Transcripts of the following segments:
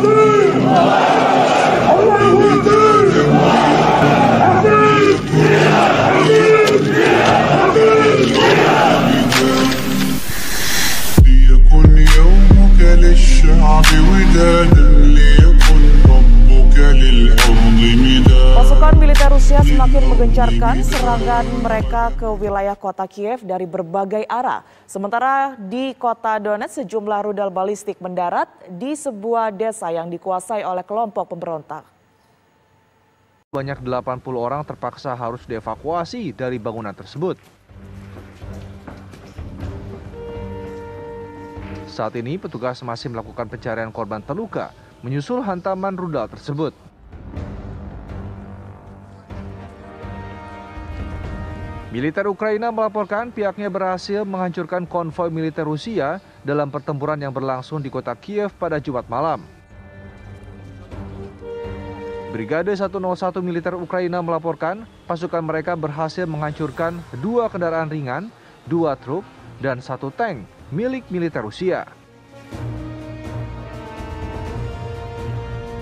ليكن يومك للشعب ودادا ليكن ربك للأرض مدادا. Pasukan militer Rusia semakin menggencarkan serangan mereka ke wilayah kota Kiev dari berbagai arah. Sementara di kota Donetsk, sejumlah rudal balistik mendarat di sebuah desa yang dikuasai oleh kelompok pemberontak. Banyak 80 orang terpaksa harus dievakuasi dari bangunan tersebut. Saat ini petugas masih melakukan pencarian korban terluka menyusul hantaman rudal tersebut. Militer Ukraina melaporkan pihaknya berhasil menghancurkan konvoi militer Rusia dalam pertempuran yang berlangsung di kota Kiev pada Jumat malam. Brigade 101 militer Ukraina melaporkan pasukan mereka berhasil menghancurkan 2 kendaraan ringan, 2 truk, dan 1 tank milik militer Rusia.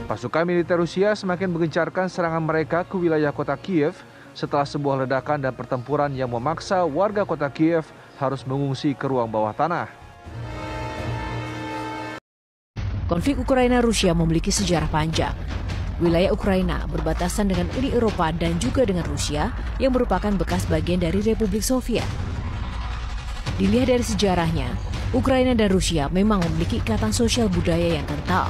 Pasukan militer Rusia semakin menggencarkan serangan mereka ke wilayah kota Kiev setelah sebuah ledakan dan pertempuran yang memaksa warga kota Kiev harus mengungsi ke ruang bawah tanah. Konflik Ukraina-Rusia memiliki sejarah panjang. Wilayah Ukraina berbatasan dengan Uni Eropa dan juga dengan Rusia yang merupakan bekas bagian dari Republik Soviet. Dilihat dari sejarahnya, Ukraina dan Rusia memang memiliki ikatan sosial budaya yang kental.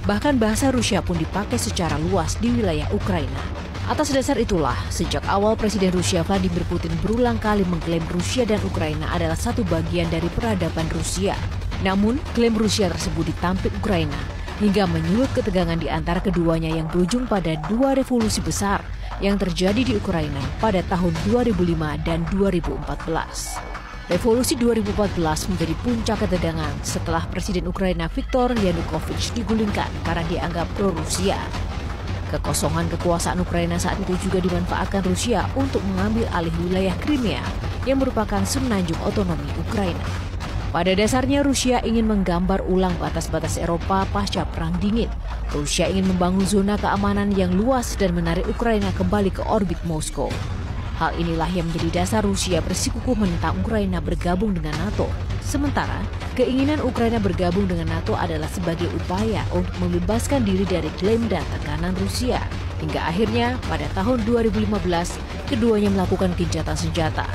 Bahkan bahasa Rusia pun dipakai secara luas di wilayah Ukraina. Atas dasar itulah, sejak awal Presiden Rusia Vladimir Putin berulang kali mengklaim Rusia dan Ukraina adalah satu bagian dari peradaban Rusia. Namun, klaim Rusia tersebut ditampik Ukraina hingga menyulut ketegangan di antara keduanya yang berujung pada 2 revolusi besar yang terjadi di Ukraina pada tahun 2005 dan 2014. Revolusi 2014 menjadi puncak ketegangan setelah Presiden Ukraina Viktor Yanukovych digulingkan karena dianggap pro-Rusia. Kekosongan kekuasaan Ukraina saat itu juga dimanfaatkan Rusia untuk mengambil alih wilayah Crimea yang merupakan semenanjung otonomi Ukraina. Pada dasarnya Rusia ingin menggambar ulang batas-batas Eropa pasca Perang Dingin. Rusia ingin membangun zona keamanan yang luas dan menarik Ukraina kembali ke orbit Moskow. Hal inilah yang menjadi dasar Rusia bersikukuh menentang Ukraina bergabung dengan NATO. Sementara, keinginan Ukraina bergabung dengan NATO adalah sebagai upaya untuk membebaskan diri dari klaim dan tekanan Rusia. Hingga akhirnya, pada tahun 2015, keduanya melakukan gencatan senjata.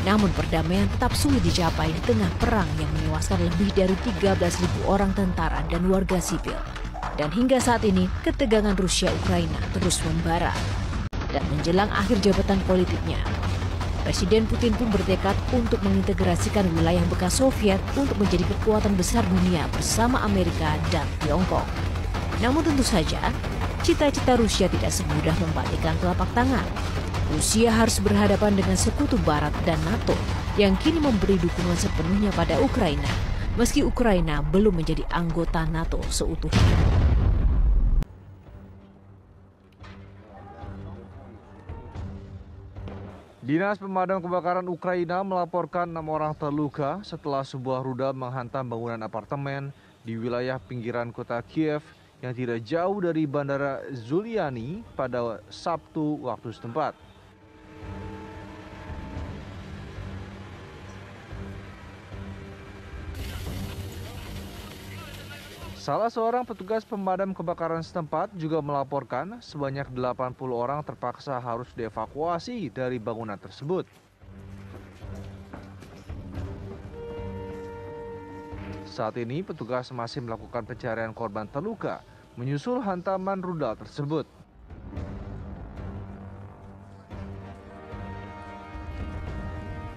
Namun perdamaian tetap sulit dicapai di tengah perang yang menewaskan lebih dari 13.000 orang tentara dan warga sipil. Dan hingga saat ini, ketegangan Rusia-Ukraina terus membara. Dan menjelang akhir jabatan politiknya, Presiden Putin pun bertekad untuk mengintegrasikan wilayah bekas Soviet untuk menjadi kekuatan besar dunia bersama Amerika dan Tiongkok. Namun tentu saja, cita-cita Rusia tidak semudah membalikan telapak tangan. Rusia harus berhadapan dengan sekutu Barat dan NATO yang kini memberi dukungan sepenuhnya pada Ukraina, meski Ukraina belum menjadi anggota NATO seutuhnya. Dinas Pemadam Kebakaran Ukraina melaporkan 6 orang terluka setelah sebuah rudal menghantam bangunan apartemen di wilayah pinggiran kota Kiev yang tidak jauh dari Bandara Zuliani pada Sabtu waktu setempat. Salah seorang petugas pemadam kebakaran setempat juga melaporkan sebanyak 80 orang terpaksa harus dievakuasi dari bangunan tersebut. Saat ini petugas masih melakukan pencarian korban terluka menyusul hantaman rudal tersebut.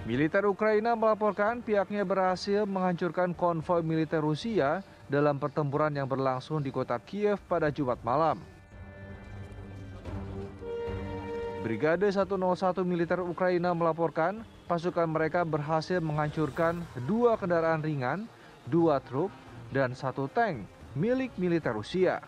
Militer Ukraina melaporkan pihaknya berhasil menghancurkan konvoi militer Rusia dalam pertempuran yang berlangsung di kota Kiev pada Jumat malam. Brigade 101 militer Ukraina melaporkan pasukan mereka berhasil menghancurkan 2 kendaraan ringan, 2 truk, dan 1 tank milik militer Rusia.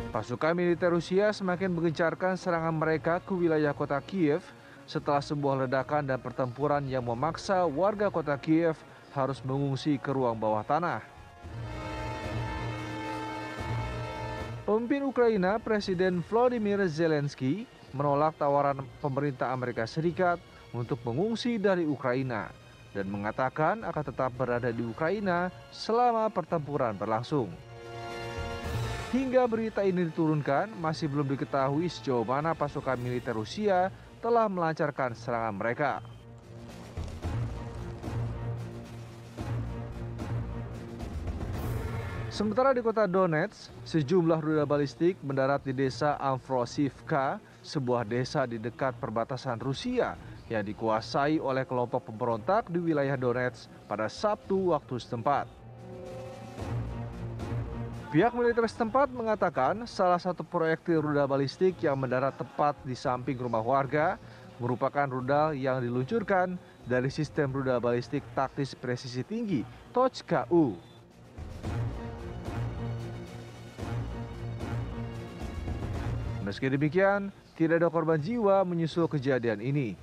Pasukan militer Rusia semakin menggencarkan serangan mereka ke wilayah kota Kiev setelah sebuah ledakan dan pertempuran yang memaksa warga kota Kiev harus mengungsi ke ruang bawah tanah. Pemimpin Ukraina, Presiden Volodymyr Zelensky, menolak tawaran pemerintah Amerika Serikat untuk mengungsi dari Ukraina dan mengatakan akan tetap berada di Ukraina selama pertempuran berlangsung. Hingga berita ini diturunkan, masih belum diketahui sejauh mana pasukan militer Rusia telah melancarkan serangan mereka. Sementara di kota Donetsk, sejumlah rudal balistik mendarat di desa Amvrosivka, sebuah desa di dekat perbatasan Rusia yang dikuasai oleh kelompok pemberontak di wilayah Donetsk pada Sabtu waktu setempat. Pihak militer setempat mengatakan salah satu proyektil rudal balistik yang mendarat tepat di samping rumah warga merupakan rudal yang diluncurkan dari sistem rudal balistik taktis presisi tinggi Tochka-U. Meski demikian, tidak ada korban jiwa menyusul kejadian ini.